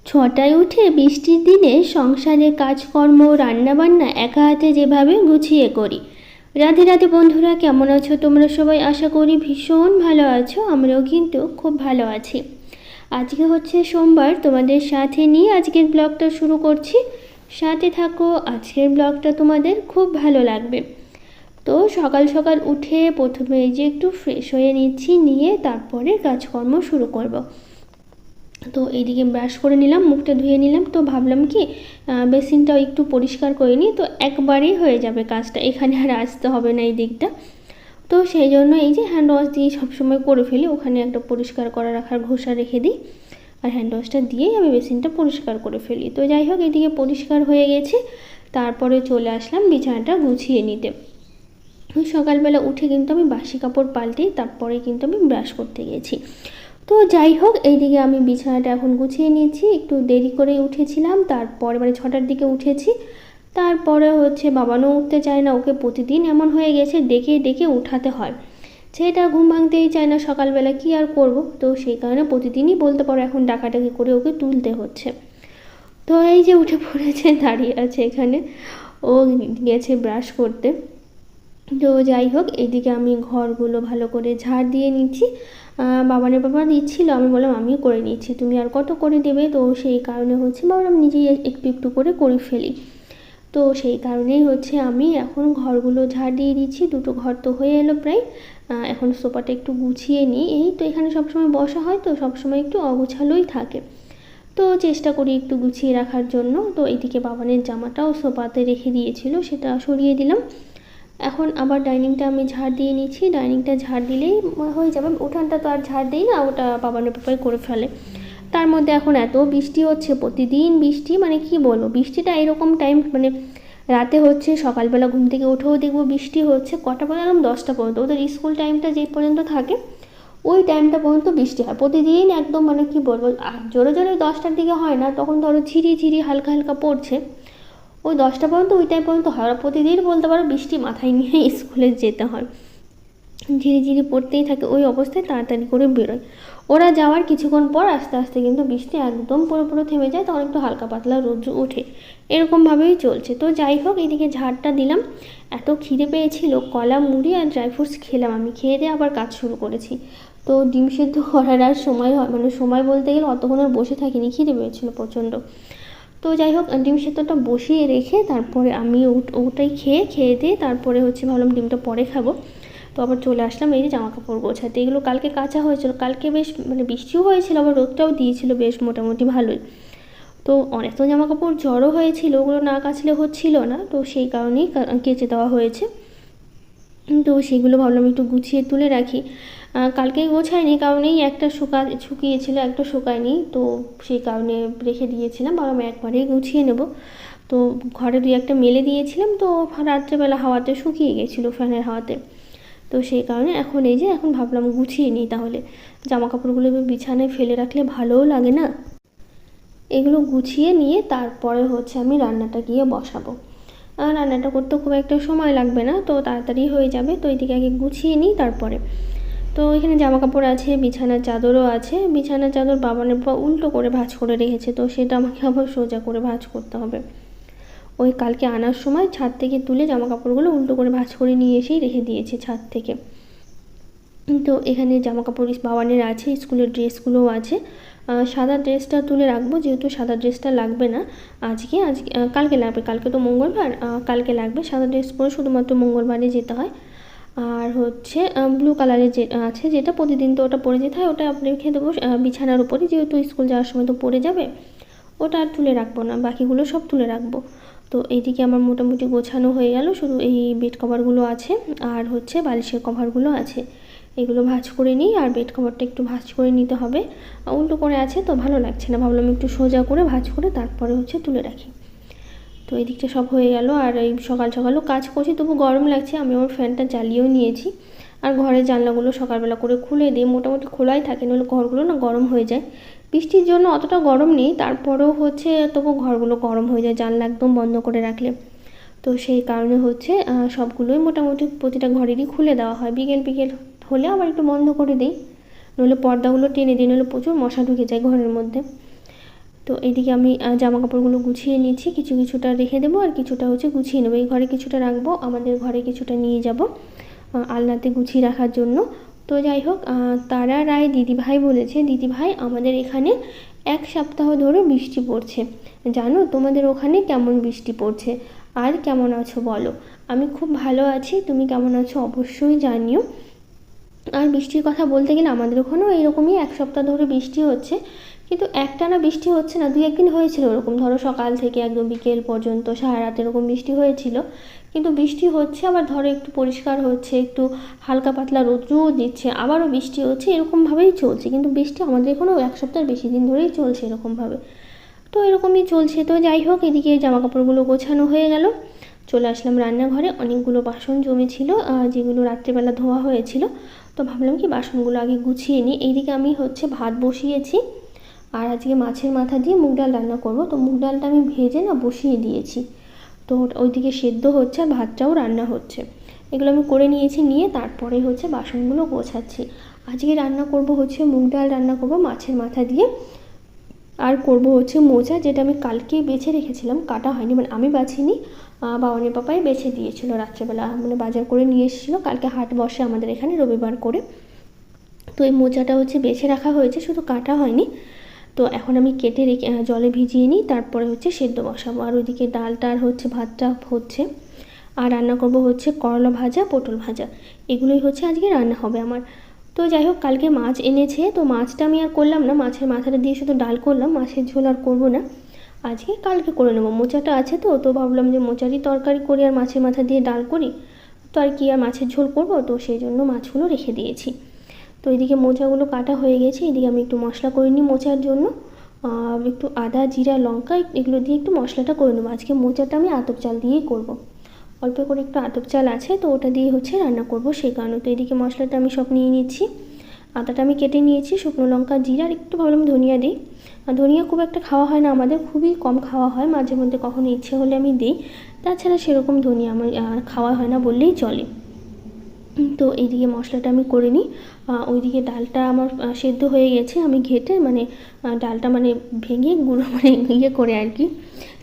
ছটায় উঠে বৃষ্টির দিনে সংসারের কাজকর্ম রান্নাবান্না একা হাতে যেভাবে গুছিয়ে করি। রাধে রাধে বন্ধুরা, কেমন আছো তোমরা সবাই? আশা করি ভীষণ ভালো আছো। আমরাও কিন্তু খুব ভালো আছি। আজকে হচ্ছে সোমবার, তোমাদের সাথে নিয়ে আজকের ব্লগটা শুরু করছি। সাথে থাকো, আজকের ব্লগটা তোমাদের খুব ভালো লাগবে। তো সকাল সকাল উঠে প্রথমে এই যে একটু ফ্রেশ হয়ে নিচ্ছি, নিয়ে তারপরে কাজকর্ম শুরু করব। তো এইদিকে ব্রাশ করে নিলাম, মুখটা ধুয়ে নিলাম। তো ভাবলাম কি বেসিনটাও একটু পরিষ্কার করে নিই, তো একবারেই হয়ে যাবে কাজটা, এখানে আর আসতে হবে না এই দিকটা। তো সেই জন্য এই যে হ্যান্ড ওয়াশ দিয়ে সবসময় করে ফেলি, ওখানে একটা পরিষ্কার করা রাখার ঘষা রেখে দিই, আর হ্যান্ড ওয়াশটা দিয়েই আমি বেসিনটা পরিষ্কার করে ফেলি। তো যাই হোক, এদিকে পরিষ্কার হয়ে গেছে, তারপরে চলে আসলাম বিছানাটা গুছিয়ে নিতে। সকালবেলা উঠে কিন্তু আমি বাসি কাপড় পাল্টে তারপরে কিন্তু আমি ব্রাশ করতে গেছি। তো যাই হোক, এইদিকে আমি বিছানাটা এখন গুছিয়ে নিয়েছি। একটু দেরি করে উঠেছিলাম, তারপরে মানে 6টার দিকে উঠেছি। তারপরে হচ্ছে বাবানও উঠতে চায় না, ওকে প্রতিদিন এমন হয়ে গেছে, ডেকে ডেকে উঠাতে হয়। ছেলেটা ঘুম ভাঙতেই চায় না সকালবেলা, কি আর করব। তো সেই কারণে প্রতিদিনই বলতে পারো এখন ডাকাডাকি করে ওকে তুলতে হচ্ছে। তো এই যে উঠে পড়েছে, দাঁড়িয়ে আছে এখানে, ও গেছে ব্রাশ করতে। তো যাই হোক, এইদিকে আমি ঘরগুলো ভালো করে ঝাড় দিয়ে নিচ্ছি। বাবা দিচ্ছিলো, আমি বললাম আমিও করে নিচ্ছি, তুমি আর কত করে দেবে। তো সেই কারণে হচ্ছে ভাবলাম নিজেই একটু একটু করে ফেলি। তো সেই কারণেই হচ্ছে আমি এখন ঘরগুলো ঝাড় দিয়ে দিচ্ছি। দুটো ঘর তো হয়ে এলো প্রায়। এখন সোফাটা একটু গুছিয়ে নিই। এই তো এখানে সবসময় বসা হয়, তো সবসময় একটু অগোছালোই থাকে, তো চেষ্টা করি একটু গুছিয়ে রাখার জন্য। তো এইদিকে বাবানের জামাটাও সোফাতে রেখে দিয়েছিল, সেটা সরিয়ে দিলাম। এখন আবার ডাইনিংটা আমি ঝাড় দিয়ে নিচ্ছি। ডাইনিংটা ঝাড় দিলেই হয়ে যাবে, উঠানটা তো আর ঝাড় দিই না, ওটা বাবানের পাপাই করে ফেলে। তার মধ্যে এখন এত বৃষ্টি হচ্ছে, প্রতিদিন বৃষ্টি, মানে কি বলবো, বৃষ্টিটা এরকম টাইম মানে রাতে হচ্ছে, সকালবেলা ঘুম থেকে উঠেও দেখবো বৃষ্টি হচ্ছে। কটা পর্যন্ত? একদম 10টা পর্যন্ত। ওদের স্কুল টাইমটা যেই পর্যন্ত থাকে ওই টাইমটা পর্যন্ত বৃষ্টি হয় প্রতিদিন, একদম মানে কি বলবো, জোরে জোরে 10টার দিকে হয় না, তখন ধরো ঝিরি ঝিরি হালকা হালকা পড়ছে। ওই 10টা পর্যন্ত, ওই টাইম পর্যন্ত হয়। ওরা প্রতিদিন বলতে পারো বৃষ্টি মাথায় নিয়ে স্কুলে যেতে হয়, ঝিরি ঝিরি পড়তেই থাকে। ওই অবস্থায় তাড়াতাড়ি করে বেরোয়। ওরা যাওয়ার কিছুক্ষণ পর আস্তে আস্তে কিন্তু বৃষ্টি একদম পুরো থেমে যায়, তখন একটু হালকা পাতলা রোদ্র ওঠে, এরকমভাবেই চলছে। তো যাই হোক, এদিকে ঝাড়টা দিলাম। এত খিদে পেয়েছিল, কলা মুড়ি আর ড্রাই ফ্রুটস খেলাম। আমি খেয়ে দিয়ে আবার কাজ শুরু করেছি। তো ডিম সিদ্ধ করার আর সময় হয়, মানে সময় বলতে গেলে অতক্ষণ আর বসে থাকিনি, খিদে পেয়েছিল প্রচণ্ড। তো যাই হোক, ডিম সেদ্ধটা বসিয়ে রেখে তারপরে আমি ওটাই খেয়ে দিয়ে তারপরে হচ্ছে ভাবলাম ডিমটা পরে খাবো। তো আবার চলে আসলাম এই যে জামা কাপড় গোছাতে। এগুলো কালকে কাচা হয়েছিল, কালকে বেশ মানে বৃষ্টিও হয়েছিল, আবার রোদটাও দিয়েছিল বেশ মোটামুটি ভালোই। তো অনেক তো জামা কাপড় জড়ো হয়েছিল, ওগুলো না কাচলে হচ্ছিল না, তো সেই কারণেই কেচে দেওয়া হয়েছে। তো সেগুলো ভাবলাম একটু গুছিয়ে তুলে রাখি। কালকেই গোছাইনি, কারণ এই একটা শুকিয়েছিল, একটা শুকায়নি, তো সেই কারণে রেখে দিয়েছিলাম। ভাবলাম একবারেই গুছিয়ে নেব। তো ঘরে দুই একটা মেলে দিয়েছিলাম, তো রাত্রেবেলা হাওয়াতে শুকিয়ে গেছিলো ফ্যানের হাওয়াতে। তো সেই কারণে এখন এই যে এখন ভাবলাম গুছিয়ে নিই, তাহলে জামা কাপড়গুলো বিছানায় ফেলে রাখলে ভালোও লাগে না। এগুলো গুছিয়ে নিয়ে তারপরে হচ্ছে আমি রান্নাটা গিয়ে বসাবো। রান্নাটা করতে খুব একটা সময় লাগবে না, তো তাড়াতাড়ি হয়ে যাবে। তো এইদিকে আগে গুছিয়ে নিই তারপরে। তো এখানে জামা কাপড় আছে, বিছানার চাদরও আছে। বিছানার চাদর বাবানের পা উল্টো করে ভাঁজ করে রেখেছে, তো সেটা আমাকে আবার সোজা করে ভাঁজ করতে হবে। ওই কালকে আনার সময় ছাদ থেকে তুলে জামা কাপড়গুলো উল্টো করে ভাঁজ করে নিয়ে এসেই রেখে দিয়েছে ছাদ থেকে। তো এখানে জামা কাপড় বাবানের আছে, স্কুলের ড্রেসগুলোও আছে। সাদা ড্রেসটা তুলে রাখবো, যেহেতু সাদা ড্রেসটা লাগবে না আজকে কালকে লাগবে। কালকে তো মঙ্গলবার, কালকে লাগবে। সাদা ড্রেস পরে শুধুমাত্র মঙ্গলবারে যেতে হয়। আর হচ্ছে ব্লু কালারের যে আছে, যেটা প্রতিদিন তো ওটা পরে যেতে হয়, ওটা আপনি রেখে দেবো বিছানার উপরে, যেহেতু স্কুল যাওয়ার সময় তো পরে যাবে। ওটা আর তুলে রাখবো না, বাকিগুলো সব তুলে রাখবো। তো এইদিকে আমার মোটামুটি গোছানো হয়ে গেল, শুধু এই বেড কভারগুলো আছে আর হচ্ছে বালিশের কভারগুলো আছে। এগুলো ভাঁজ করে নিই, আর বেড কভারটা একটু ভাঁজ করে নিতে হবে, উল্টো করে আছে তো ভালো লাগছে না, ভাবলাম একটু সোজা করে ভাঁজ করে তারপরে হচ্ছে তুলে রাখি। তো এই দিকটা সব হয়ে গেল। আর এই সকালও কাজ করছি, তবু গরম লাগছে, আমি আমার ফ্যানটা চালিয়েও নিয়েছি। আর ঘরের জানলাগুলো সকালবেলা করে খুলে দিয়ে, মোটামুটি খোলাই থাকে, নাহলে ঘরগুলো না গরম হয়ে যায়। বৃষ্টির জন্য অতটা গরম নেই, তারপরেও হচ্ছে তবু ঘরগুলো গরম হয়ে যায় জানলা একদম বন্ধ করে রাখলে। তো সেই কারণে হচ্ছে সবগুলোই মোটামুটি প্রতিটা ঘরেরই খুলে দেওয়া হয়। বিকেল হলে আবার একটু বন্ধ করে দিই, নইলে পর্দাগুলো টেনে দিই, নইলে প্রচুর মশা ঢুকে যায় ঘরের মধ্যে। তো এইদিকে আমি জামা কাপড়গুলো গুছিয়ে নিচ্ছি, কিছুটা রেখে দেবো আর কিছুটা হচ্ছে গুছিয়ে নেবো। এই ঘরে কিছুটা রাখবো, আমাদের ঘরে কিছুটা নিয়ে যাব আলনাতে গুছিয়ে রাখার জন্য। তো যাই হোক, তারা রায় দিদিভাই বলেছে, দিদিভাই আমাদের এখানে 1 সপ্তাহ ধরে বৃষ্টি পড়ছে, জানো তোমাদের ওখানে কেমন বৃষ্টি পড়ছে আর কেমন আছো বলো। আমি খুব ভালো আছি, তুমি কেমন আছো অবশ্যই জানিও। আর বৃষ্টির কথা বলতে গেলে আমাদের ওখানেও এইরকমই 1 সপ্তাহ ধরে বৃষ্টি হচ্ছে, কিন্তু একটানা বৃষ্টি হচ্ছে না, 2-1 দিন হয়েছিল ওরকম, ধরো সকাল থেকে একদম বিকেল পর্যন্ত সারা রাত এরকম বৃষ্টি হয়েছিল। কিন্তু বৃষ্টি হচ্ছে, আবার ধরো একটু পরিষ্কার হচ্ছে, একটু হালকা পাতলা রোদ্রুও দিচ্ছে, আবারও বৃষ্টি হচ্ছে, এরকমভাবেই চলছে। কিন্তু বৃষ্টি আমাদের এখানেও 1 সপ্তাহের বেশি দিন ধরেই চলছে এরকমভাবে। তো এরকমই চলছে। তো যাই হোক, এদিকে জামা কাপড়গুলো গোছানো হয়ে গেল, চলে আসলাম রান্নাঘরে। অনেকগুলো বাসন জমেছিল যেগুলো রাত্রেবেলা ধোয়া হয়েছিল, তো ভাবলাম কি বাসনগুলো আগে গুছিয়ে নিই। এইদিকে আমি হচ্ছে ভাত বসিয়েছি, আর আজকে মাছের মাথা দিয়ে মুগ ডাল রান্না করব। তো মুগ ডালটা আমি ভেজে না বসিয়ে দিয়েছি, তো ওইদিকে সেদ্ধ হচ্ছে আর ভাতটাও রান্না হচ্ছে। এগুলো আমি করে নিয়েছি, নিয়ে তারপরে হচ্ছে বাসনগুলো গোছাচ্ছি। আজকে রান্না করব হচ্ছে মুগ ডাল রান্না করব মাছের মাথা দিয়ে, আর করব হচ্ছে মোচা, যেটা আমি কালকেই বেছে রেখেছিলাম, কাটা হয়নি, মানে আমি বাছিনি, বাবানের পাপাই বেছে দিয়েছিল রাত্রেবেলা, মানে বাজার করে নিয়ে এসেছিলো। কালকে হাট বসে আমাদের এখানে রবিবার করে, তো এই মোচাটা হচ্ছে বেছে রাখা হয়েছে, শুধু কাটা হয়নি। তো এখন আমি কেটে রেখে জলে ভিজিয়ে নিই, তারপরে হচ্ছে সেদ্ধ বসাবো। আর ওইদিকে ডালটা আর হচ্ছে ভাতটা হচ্ছে, আর রান্না করব হচ্ছে করলা ভাজা, পটল ভাজা, এগুলোই হচ্ছে আজকে রান্না হবে আমার। তো যাই হোক, কালকে মাছ এনেছে, তো মাছটা আমি আর করলাম না, মাছের মাথাটা দিয়ে শুধু ডাল করলাম, মাছের ঝোল আর করবো না আজকে, কালকে করে নেবো। মোচাটা আছে, তো ভাবলাম যে মোচারই তরকারি করি আর মাছের মাথা দিয়ে ডাল করি, তো আর কি আর মাছের ঝোল করবো, তো সেই জন্য মাছগুলো রেখে দিয়েছি। তো এদিকে মোচাগুলো কাটা হয়ে গেছে, এদিকে আমি একটু মশলা করে নিই মোচার জন্য। একটু আদা, জিরা, লঙ্কা এগুলো দিয়ে একটু মশলাটা করে নেবো। আজকে মোচাটা আমি আতপ চাল দিয়েই করব, অল্প করে একটু আতপ চাল আছে, তো ওটা দিয়ে হচ্ছে রান্না করব সেই কারণে। তো এদিকে মশলাটা আমি সব নিয়ে নিচ্ছি, আদাটা আমি কেটে নিয়েছি, শুকনো লঙ্কা, জিরা, আর একটু ভাবলাম ধনিয়া দিই। আর ধনিয়া খুব একটা খাওয়া হয় না আমাদের, খুবই কম খাওয়া হয়, মাঝে মধ্যে কখনো ইচ্ছে হলে আমি দিই, তাছাড়া সেরকম ধনিয়া আমার খাওয়া হয় না বললেই চলে। তো এইদিকে মশলাটা আমি করে নিই, ওইদিকে ডালটা আমার সেদ্ধ হয়ে গেছে, আমি ঘেটে মানে ডালটা মানে ভেঙে গুঁড়ো মানে ইয়ে করে আর কি,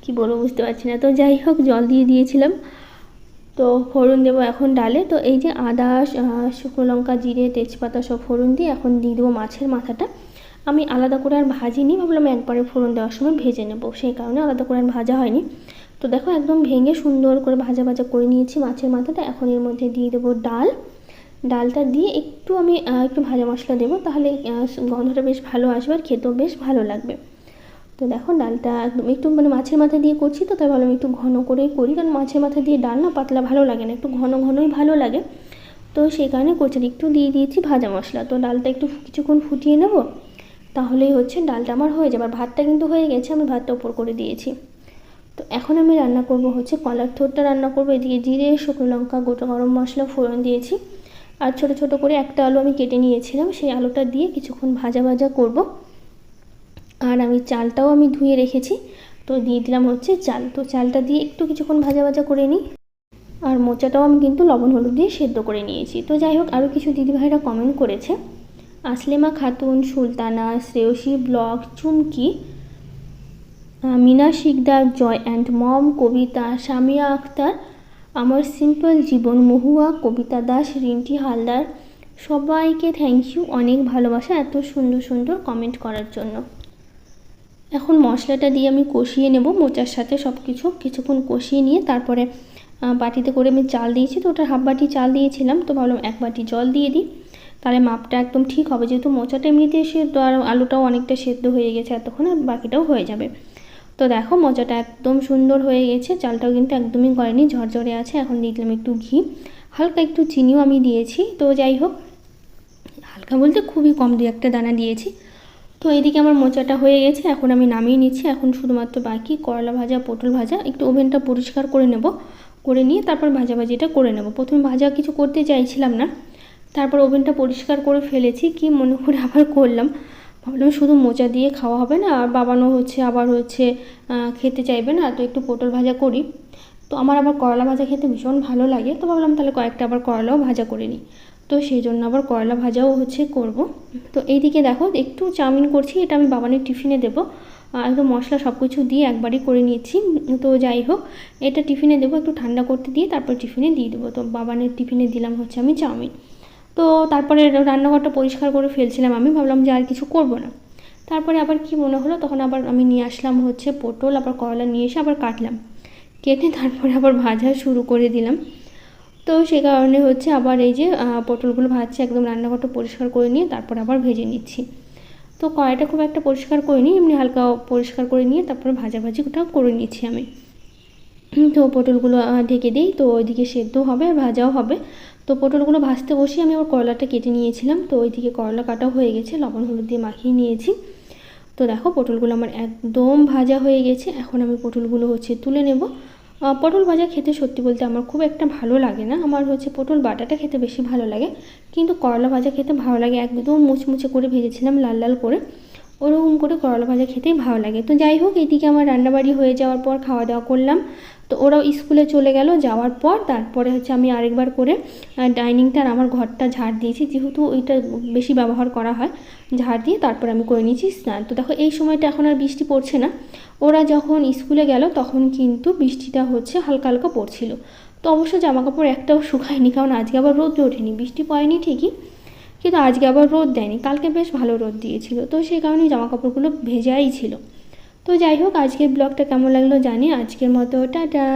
কী বলবো বুঝতে পারছি না। তো যাই হোক, জল দিয়ে দিয়েছিলাম, তো ফোড়ন দেবো এখন ডালে। তো এই যে আদা, শুকনো লঙ্কা, জিরে, তেজপাতা সব ফোড়ন দিয়ে এখন দিয়ে দেবো মাছের মাথাটা। আমি আলাদা করে আর ভাজিনি, ভাবলাম একবারে ফোড়ন দেওয়ার সময় ভেজে নেব, সেই কারণে আলাদা করে আর ভাজা হয়নি। তো দেখো, একদম ভেঙে সুন্দর করে ভাজা ভাজা করে নিয়েছি মাছের মাথাটা। এখন এর মধ্যে দিয়ে দেবো ডালটা দিয়ে একটু আমি একটু ভাজা মশলা দেবো, তাহলে গন্ধটা বেশ ভালো আসবে আর খেতেও বেশ ভালো লাগবে। তো দেখো, ডালটা একদম একটু মানে মাছের মাথা দিয়ে করছি, তো তাই ভাবলাম একটু ঘন করেই করি, কারণ মাছের মাথা দিয়ে ডাল না পাতলা ভালো লাগে না, একটু ঘন ঘনই ভালো লাগে, তো সেই কারণে করছি। একটু দিয়ে দিয়েছি ভাজা মশলা, তো ডালটা একটু কিছুক্ষণ ফুটিয়ে নেব, তাহলেই হচ্ছে ডালটা আমার হয়ে যাবে। আর ভাতটা কিন্তু হয়ে গেছে, আমি ভাতটা উপর করে দিয়েছি। তো এখন আমি রান্না করব হচ্ছে কলার থোরটা রান্না করব। এদিকে জিরে, শুকনো লঙ্কা, গোটা গরম মশলা ফোড়ন দিয়েছি, আর ছোট ছোট করে একটা আলু আমি কেটে নিয়েছিলাম, সেই আলুটা দিয়ে কিছুক্ষণ ভাজা ভাজা করব। আর আমি চালটাও আমি ধুয়ে রেখেছি, তো দিয়ে দিলাম হচ্ছে চাল, তো চালটা দিয়ে একটু কিছুক্ষণ ভাজা ভাজা করে নিই। আর মোচাটাও আমি কিন্তু লবণ হলুদ দিয়ে সেদ্ধ করে নিয়েছি। তো যাই হোক, আরও কিছু দিদিভাইরা কমেন্ট করেছে, Aslema Khatun, Sultana, Shreyasi blog, Chumki, Mina Sikdar, Joy and mom, Kabita, Samia Akhtar, আমার সিম্পল জীবন, মহুয়া, কবিতা দাস, রিন্টি হালদার, সবাইকে থ্যাংক ইউ, অনেক ভালোবাসা এত সুন্দর সুন্দর কমেন্ট করার জন্য। এখন মশলাটা দিয়ে আমি কষিয়ে নেব মোচার সাথে, সব কিছুক্ষণ কষিয়ে নিয়ে তারপরে বাটিতে করে আমি চাল দিয়েছি, তো ওটা হাফ বাটি চাল দিয়েছিলাম, তো ভাবলাম 1 বাটি জল দিয়ে দিই, তাহলে মাপটা একদম ঠিক হবে, যেহেতু মোচাটা এমনিতে সেদ্ধ আর আলুটাও অনেকটা সেদ্ধ হয়ে গেছে এতক্ষণ, আর বাকিটাও হয়ে যাবে। তো দেখো, মোচাটা একদম সুন্দর হয়ে গেছে, চালটাও কিন্তু একদমই গলেনি, ঝরঝরে আছে। এখন দিয়ে দিলাম একটু ঘি, হালকা একটু চিনিও আমি দিয়েছি। তো যাই হোক, হালকা বলতে খুবই কম, 2-1 দানা দিয়েছি। তো এদিকে আমার মোচাটা হয়ে গেছে, এখন আমি নামিয়ে নিচ্ছি। এখন শুধুমাত্র বাকি করলা ভাজা, পটল ভাজা, একটু ওভেনটা পরিষ্কার করে নেব, করে নিয়ে তারপর ভাজাভাজিটা করে নেব। প্রথমে ভাজা কিছু করতে চাইছিলাম না, তারপর ওভেনটা পরিষ্কার করে ফেলেছি, কি মনে করে আবার করলাম, ভাবলাম শুধু মোচা দিয়ে খাওয়া হবে না, আর বাবানও হচ্ছে আবার হচ্ছে খেতে চাইবে না, তো একটু পটল ভাজা করি। তো আমার আবার করলা ভাজা খেতে ভীষণ ভালো লাগে, তো ভাবলাম তাহলে কয়েকটা আবার করলাও ভাজা করে নিই, তো সেই জন্য আবার করলা ভাজাও হচ্ছে করব। তো এইদিকে দেখো, একটু চাউমিন করছি, এটা আমি বাবানের টিফিনে দেবো। একদম মশলা সব কিছু দিয়ে একবারই করে নিয়েছি। তো যাই হোক, এটা টিফিনে দেবো, একটু ঠান্ডা করতে দিয়ে তারপর টিফিনে দিয়ে দেবো। তো বাবানের টিফিনে দিলাম হচ্ছে আমি চাউমিন। তো তারপরে রান্নাঘরটা পরিষ্কার করে ফেলছিলাম, আমি ভাবলাম যে আর কিছু করব না। তারপরে আবার কি মনে হলো, তখন আবার আমি নিয়ে আসলাম হচ্ছে পটল, আবার করলা নিয়ে এসে আবার কাটলাম, কেটে তারপরে আবার ভাজা শুরু করে দিলাম। তো সে কারণে হচ্ছে আবার এই যে পটলগুলো ভাজছি, একদম রান্নাঘরটা পরিষ্কার করে নিয়ে তারপর আবার ভেজে নিচ্ছি। তো কড়াইটা খুব একটা পরিষ্কার করে নিই, এমনি হালকা পরিষ্কার করে নিয়ে তারপরে ভাজাভাজিটা করে নিচ্ছি আমি। তো পটলগুলো ঢেকে দিই, তো ওইদিকে সেদ্ধ হবে আর ভাজাও হবে। তো পটলগুলো ভাজতে বসিয়ে আমি আবার করলাটা কেটে নিয়েছিলাম, তো ওইদিকে করলা কাটা হয়ে গেছে, লবণ হলুদ দিয়ে মাখিয়ে নিয়েছি। তো দেখো পটলগুলো আমার একদম ভাজা হয়ে গেছে, এখন আমি পটলগুলো হচ্ছে তুলে নেব। পটল ভাজা খেতে সত্যি বলতে আমার খুব একটা ভালো লাগে না, আমার হচ্ছে পটল বাটাটা খেতে বেশি ভালো লাগে, কিন্তু করলা ভাজা খেতে ভালো লাগে। একদম মুচমুচে করে ভেজেছিলাম, লাল লাল করে, ওরকম করে করলা ভাজা খেতেই ভালো লাগে। তো যাই হোক, এইদিকে আমার রান্নাবাড়ি হয়ে যাওয়ার পর খাওয়া দাওয়া করলাম। তো ওরাও স্কুলে চলে গেল, যাওয়ার পর তারপরে হচ্ছে আমি আরেকবার করে ডাইনিংটা আর আমার ঘরটা ঝাড় দিয়েছি, যেহেতু ওইটা বেশি ব্যবহার করা হয়, ঝাড় দিয়ে তারপর আমি করে নিয়েছি স্নান। তো দেখো এই সময়টা এখন আর বৃষ্টি পড়ছে না, ওরা যখন স্কুলে গেল তখন কিন্তু বৃষ্টিটা হচ্ছে হালকা হালকা পড়ছিল। তো অবশ্য জামাকাপড় একটাও শুকায়নি, কারণ আজকে আবার রোদ ওঠেনি, বৃষ্টি পড়েনি ঠিকই, কিন্তু আজকে আবার রোদ দেয়নি, কালকে বেশ ভালো রোদ দিয়েছিল, তো সেই কারণে জামাকাপড়গুলো ভেজাই ছিল। তো যাই হোক, আজকের ব্লগটা কেমন লাগলো জানি, আজকের মতো টাটা।